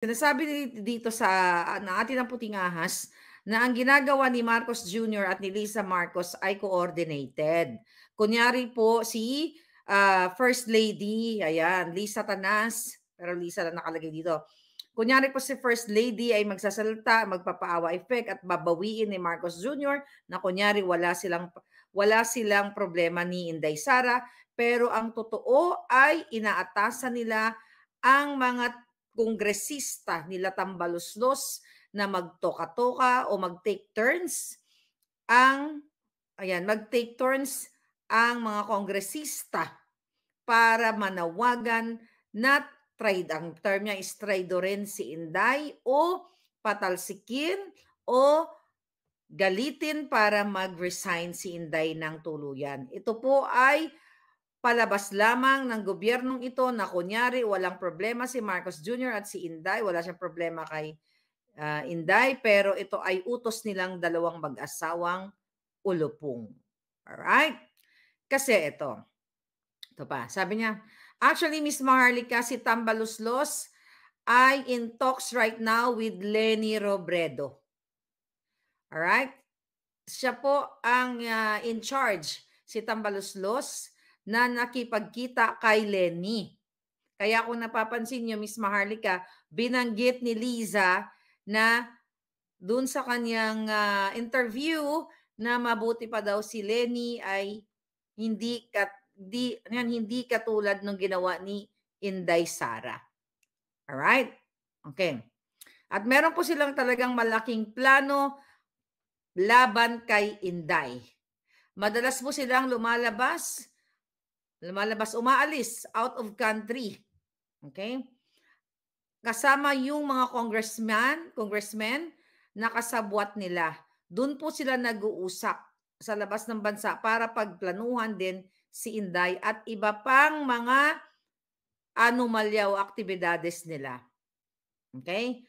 Sinasabi dito sa ng atin ng puting ahas na ang ginagawa ni Marcos Jr. at ni Lisa Marcos ay coordinated. Kunyari po si First Lady, ayan, Lisa Tanas, pero Lisa lang nakalagay dito. Kunyari po si First Lady ay magsasalita, magpapaawa effect at babawiin ni Marcos Jr. na kunyari wala silang problema ni Inday Sara, pero ang totoo ay inaatasan nila ang mga kongresista nila Tambaluslos na magtoka-toka o mag-take turns mag-take turns ang mga kongresista para manawagan na ang term niya is traidorin si Inday o patalsikin o galitin para mag-resign si Inday ng tuluyan. Ito po ay palabas lamang ng gobyernong ito na kunyari walang problema si Marcos Jr. at si Inday, wala siyang problema kay Inday, pero ito ay utos nilang dalawang mag-asawang ulupong. Alright? Kasi ito pa, sabi niya, actually, Miss Maharlika, si Tambaluslos ay in talks right now with Leni Robredo. Alright? Siya po ang in charge, si Tambaluslos, na nakipagkita kay Leni. Kaya kung napapansin niyo, Miss Maharlika, binanggit ni Liza na dun sa kanyang interview na mabuti pa daw si Leni ay hindi katulad ng ginawa ni Inday Sara. Alright? Okay. At meron po silang talagang malaking plano laban kay Inday. Madalas po silang umaalis out of country. Okay? Kasama yung mga congressmen na kasabwat nila. Doon po sila nag-uusap sa labas ng bansa para pagplanuhan din si Inday at iba pang mga anomalya o aktibidades nila. Okay?